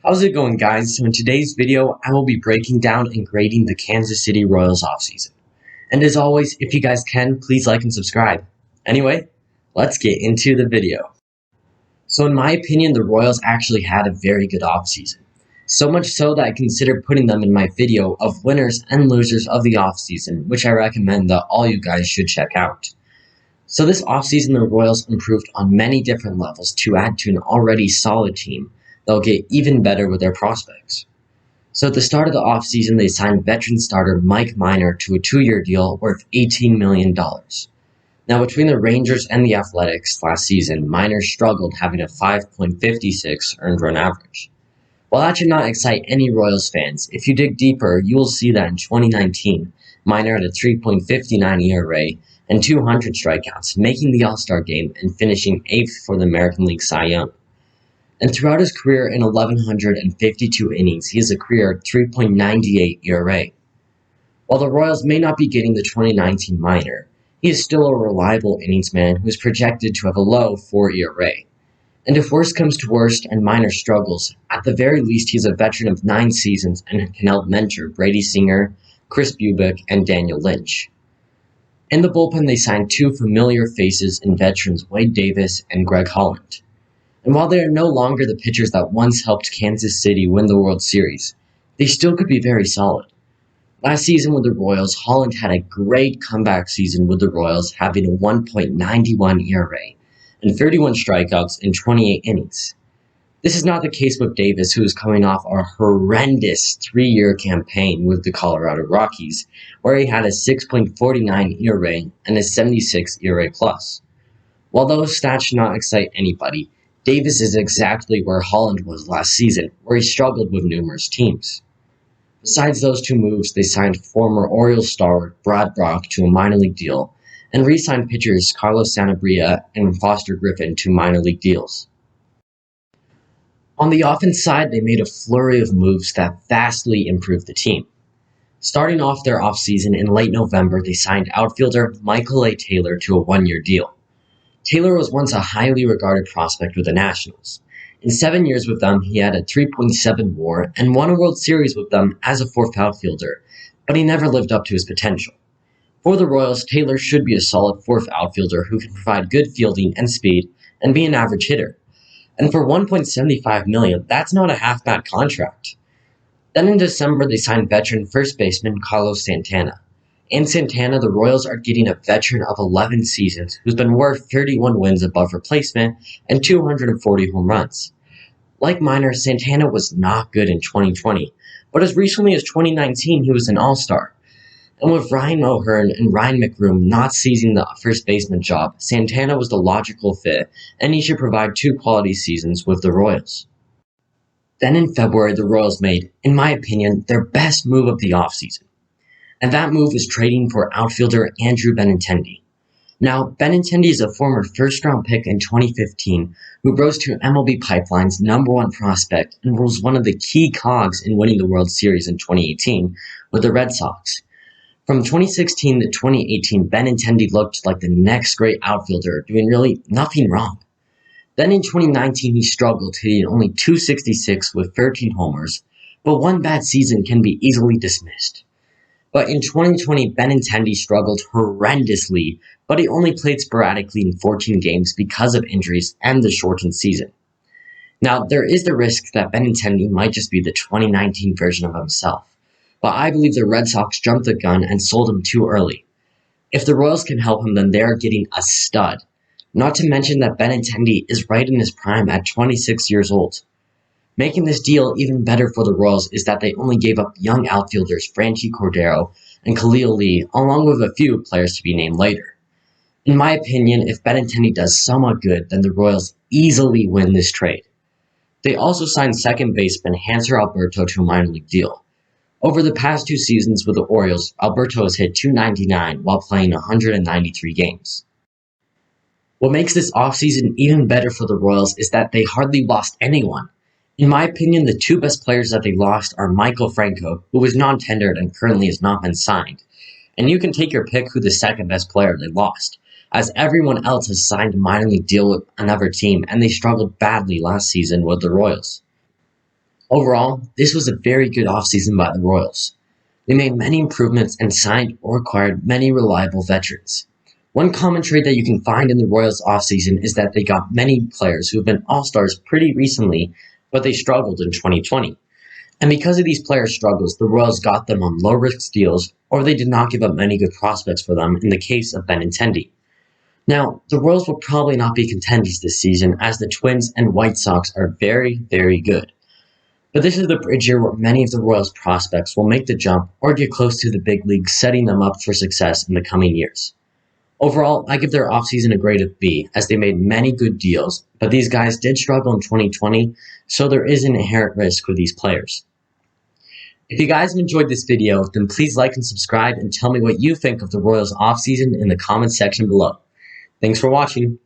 How's it going, guys? So in today's video, I will be breaking down and grading the Kansas City Royals offseason. And as always, if you guys can, please like and subscribe. Anyway, let's get into the video. So in my opinion, the Royals actually had a very good offseason. So much so that I consider putting them in my video of winners and losers of the offseason, which I recommend that all you guys should check out. So this offseason, the Royals improved on many different levels to add to an already solid team. They'll get even better with their prospects. So at the start of the offseason, they signed veteran starter Mike Minor to a 2-year deal worth $18 million. Now, between the Rangers and the Athletics last season, Minor struggled, having a 5.56 earned run average. While that should not excite any Royals fans, if you dig deeper, you will see that in 2019, Minor had a 3.59 ERA and 200 strikeouts, making the All-Star game and finishing 8th for the American League Cy Young. And throughout his career in 1,152 innings, he has a career 3.98 ERA. While the Royals may not be getting the 2019 Minor, he is still a reliable innings man who is projected to have a low 4 ERA. And if worst comes to worst and Minor struggles, at the very least he is a veteran of 9 seasons and can help mentor Brady Singer, Chris Bubic, and Daniel Lynch. In the bullpen, they signed 2 familiar faces in veterans Wade Davis and Greg Holland. And while they are no longer the pitchers that once helped Kansas City win the World Series, they still could be very solid. Last season with the Royals, Holland had a great comeback season with the Royals, having a 1.91 ERA and 31 strikeouts in 28 innings. This is not the case with Davis, who is coming off a horrendous 3-year campaign with the Colorado Rockies, where he had a 6.49 ERA and a 76 ERA+. While those stats should not excite anybody, Davis is exactly where Holland was last season, where he struggled with numerous teams. Besides those 2 moves, they signed former Orioles star Brad Brock to a minor league deal, and re-signed pitchers Carlos Sanabria and Foster Griffin to minor league deals. On the offense side, they made a flurry of moves that vastly improved the team. Starting off their offseason in late November, they signed outfielder Michael A. Taylor to a 1-year deal. Taylor was once a highly regarded prospect with the Nationals. In 7 years with them, he had a 3.7 WAR and won a World Series with them as a 4th outfielder, but he never lived up to his potential. For the Royals, Taylor should be a solid 4th outfielder who can provide good fielding and speed and be an average hitter. And for $1.75 million, that's not a half-bad contract. Then in December, they signed veteran first baseman Carlos Santana. In Santana, the Royals are getting a veteran of 11 seasons who's been worth 31 wins above replacement and 240 home runs. Like Minor, Santana was not good in 2020, but as recently as 2019, he was an all-star. And with Ryan O'Hearn and Ryan McBroom not seizing the first baseman job, Santana was the logical fit, and he should provide 2 quality seasons with the Royals. Then in February, the Royals made, in my opinion, their best move of the offseason. And that move is trading for outfielder Andrew Benintendi. Now, Benintendi is a former first-round pick in 2015 who rose to MLB Pipeline's #1 prospect and was one of the key cogs in winning the World Series in 2018 with the Red Sox. From 2016 to 2018, Benintendi looked like the next great outfielder, doing really nothing wrong. Then in 2019, he struggled, hitting only .266 with 13 homers, but one bad season can be easily dismissed. But in 2020, Benintendi struggled horrendously, but he only played sporadically in 14 games because of injuries and the shortened season. Now, there is the risk that Benintendi might just be the 2019 version of himself, but I believe the Red Sox jumped the gun and sold him too early. If the Royals can help him, then they are getting a stud. Not to mention that Benintendi is right in his prime at 26 years old. Making this deal even better for the Royals is that they only gave up young outfielders Franchi Cordero and Khalil Lee, along with a few players to be named later. In my opinion, if Benintendi does somewhat good, then the Royals easily win this trade. They also signed second baseman Hanser Alberto to a minor league deal. Over the past 2 seasons with the Orioles, Alberto has hit .299 while playing 193 games. What makes this offseason even better for the Royals is that they hardly lost anyone. In my opinion, the 2 best players that they lost are Michael Franco, who was non-tendered and currently has not been signed. And you can take your pick who the second best player they lost, as everyone else has signed a minor league deal with another team, and they struggled badly last season with the Royals. Overall, this was a very good offseason by the Royals. They made many improvements and signed or acquired many reliable veterans. One common trait that you can find in the Royals offseason is that they got many players who have been all-stars pretty recently, but they struggled in 2020. And because of these players' struggles, the Royals got them on low-risk deals, or they did not give up many good prospects for them in the case of Benintendi. Now, the Royals will probably not be contenders this season as the Twins and White Sox are very, very good. But this is the bridge year where many of the Royals' prospects will make the jump or get close to the big leagues, setting them up for success in the coming years. Overall, I give their offseason a grade of B, as they made many good deals, but these guys did struggle in 2020, so there is an inherent risk with these players. If you guys have enjoyed this video, then please like and subscribe and tell me what you think of the Royals offseason in the comments section below. Thanks for watching.